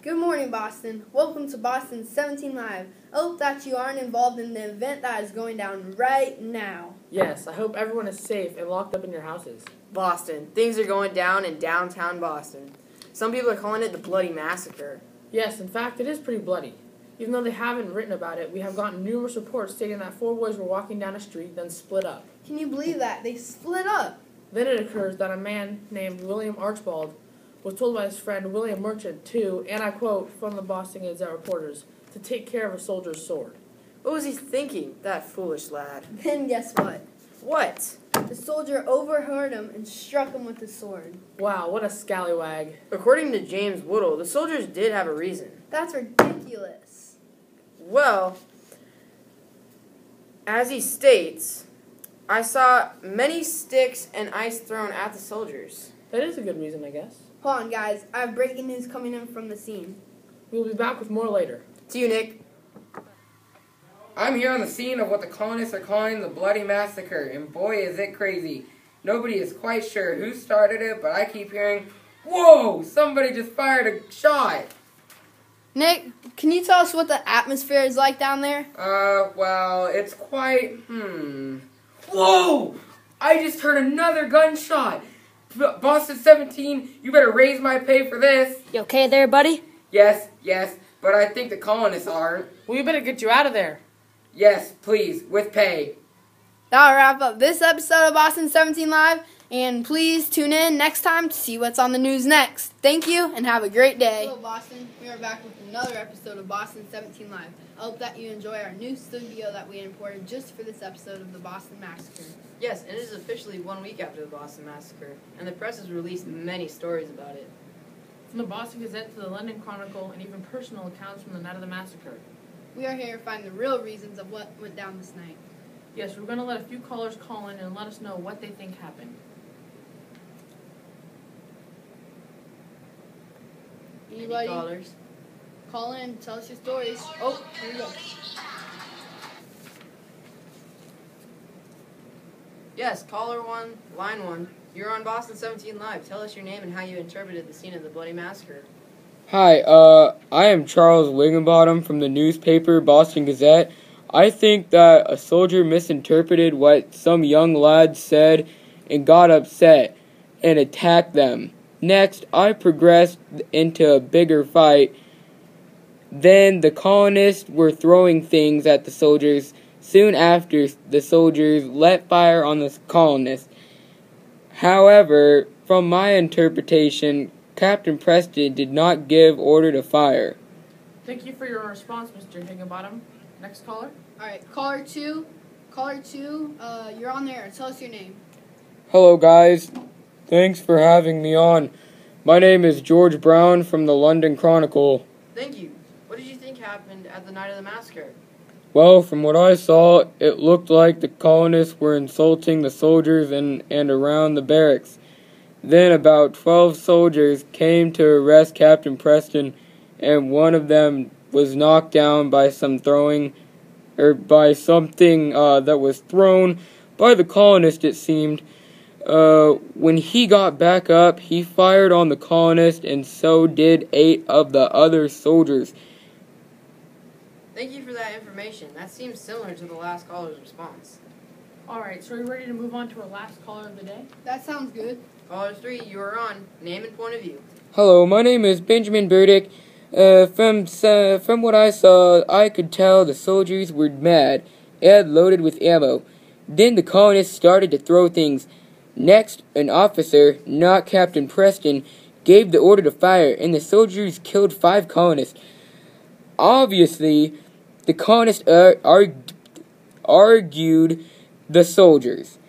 Good morning, Boston. Welcome to Boston 17 Live. I hope that you aren't involved in the event that is going down right now. Yes, I hope everyone is safe and locked up in your houses. Boston. Things are going down in downtown Boston. Some people are calling it the Bloody Massacre. Yes, in fact, it is pretty bloody. Even though they haven't written about it, we have gotten numerous reports stating that four boys were walking down a street, then split up. Can you believe that? They split up. Then it occurs that a man named William Archibald was told by his friend William Merchant to, and I quote from the Boston Gazette reporters, to take care of a soldier's sword. What was he thinking, that foolish lad? Then guess what? What? The soldier overheard him and struck him with his sword. Wow, what a scallywag. According to James Woodall, the soldiers did have a reason. That's ridiculous. Well, as he states, I saw many sticks and ice thrown at the soldiers. That is a good reason, I guess. Hold on, guys. I have breaking news coming in from the scene. We will be back with more later. To you, Nick. I'm here on the scene of what the colonists are calling the Bloody Massacre, and boy is it crazy. Nobody is quite sure who started it, but I keep hearing, whoa, somebody just fired a shot. Nick, can you tell us what the atmosphere is like down there? Well, it's quite, Whoa! I just heard another gunshot. Boston 17, you better raise my pay for this. You okay there, buddy? Yes, but I think the colonists aren't. We better get you out of there. Yes, please, with pay. That'll wrap up this episode of Boston 17 Live, and please tune in next time to see what's on the news next. Thank you, and have a great day. Hello, Boston. We are back with another episode of Boston 17 Live. I hope that you enjoy our new studio that we imported just for this episode of the Boston Massacre. Yes, it is officially 1 week after the Boston Massacre, and the press has released many stories about it. From the Boston Gazette to the London Chronicle, and even personal accounts from the night of the massacre. We are here to find the real reasons of what went down this night. Yes, we're going to let a few callers call in and let us know what they think happened. Anybody? Any callers? Call in, tell us your stories. Oh, here we go. Yes, caller 1, line 1. You're on Boston 17 Live. Tell us your name and how you interpreted the scene of the Bloody Massacre. Hi, I am Charles Wigginbottom from the newspaper Boston Gazette. I think that a soldier misinterpreted what some young lad said and got upset and attacked them. Next, I progressed into a bigger fight. Then the colonists were throwing things at the soldiers. Soon after, the soldiers let fire on the colonists. However, from my interpretation, Captain Preston did not give order to fire. Thank you for your response, Mr. Higginbottom. Next caller? Alright, caller 2, you're on there. Tell us your name. Hello, guys. Thanks for having me on. My name is George Brown from the London Chronicle. Thank you. What did you think happened at the night of the massacre? Well, from what I saw, it looked like the colonists were insulting the soldiers and around the barracks. Then about 12 soldiers came to arrest Captain Preston, and one of them was knocked down by something that was thrown by the colonist, it seemed. When he got back up, he fired on the colonist, and so did 8 of the other soldiers. Thank you for that information. That seems similar to the last caller's response. Alright, so are you ready to move on to our last caller of the day? That sounds good. Caller 3, you are on. Name and point of view. Hello, my name is Benjamin Burdick. From what I saw, I could tell the soldiers were mad and loaded with ammo. Then the colonists started to throw things. Next, an officer, not Captain Preston, gave the order to fire, and the soldiers killed 5 colonists. Obviously, the colonists argued the soldiers,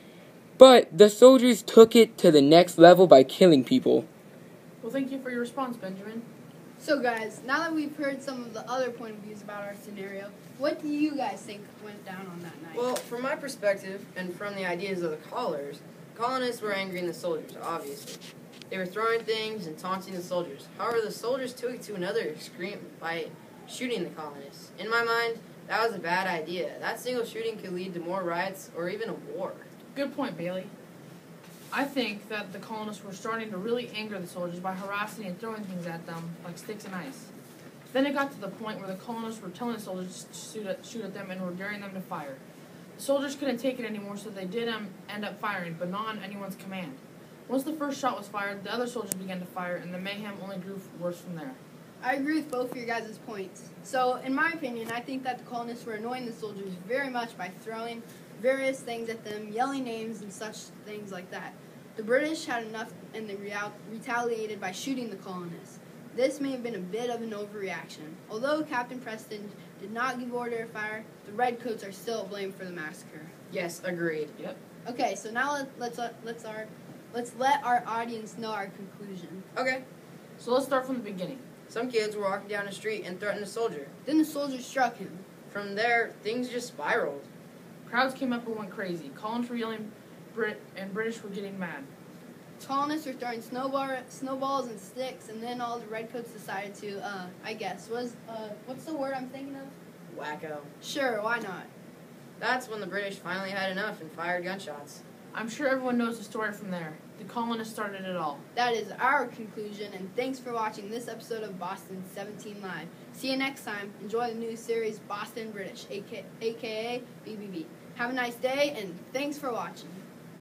but the soldiers took it to the next level by killing people. Well, thank you for your response, Benjamin. So guys, now that we've heard some of the other point of views about our scenario, what do you guys think went down on that night? Well, from my perspective, and from the ideas of the callers, colonists were angering the soldiers, obviously. They were throwing things and taunting the soldiers. However, the soldiers took it to another extreme by shooting the colonists. In my mind, that was a bad idea. That single shooting could lead to more riots or even a war. Good point, Bailey. I think that the colonists were starting to really anger the soldiers by harassing and throwing things at them, like sticks and ice. Then it got to the point where the colonists were telling the soldiers to shoot at them and were daring them to fire. The soldiers couldn't take it anymore, so they did end up firing, but not on anyone's command. Once the first shot was fired, the other soldiers began to fire, and the mayhem only grew worse from there. I agree with both of your guys' points. So, in my opinion, I think that the colonists were annoying the soldiers very much by throwing various things at them, yelling names and such things like that. The British had enough and they retaliated by shooting the colonists. This may have been a bit of an overreaction. Although Captain Preston did not give order to fire, the Redcoats are still blamed for the massacre. Yes, agreed. Yep. Okay, so now let's let our audience know our conclusion. Okay. So let's start from the beginning. Some kids were walking down the street and threatened a soldier. Then the soldier struck him. From there, things just spiraled. Crowds came up and went crazy. Colonists were yelling, and British were getting mad. Colonists were throwing snowballs and sticks, and then all the Redcoats decided to, what's the word I'm thinking of? Wacko. Sure, why not? That's when the British finally had enough and fired gunshots. I'm sure everyone knows the story from there. The colonists started it all. That is our conclusion, and thanks for watching this episode of Boston 17 Live. See you next time. Enjoy the new series Boston British, aka BBB. Have a nice day, and thanks for watching.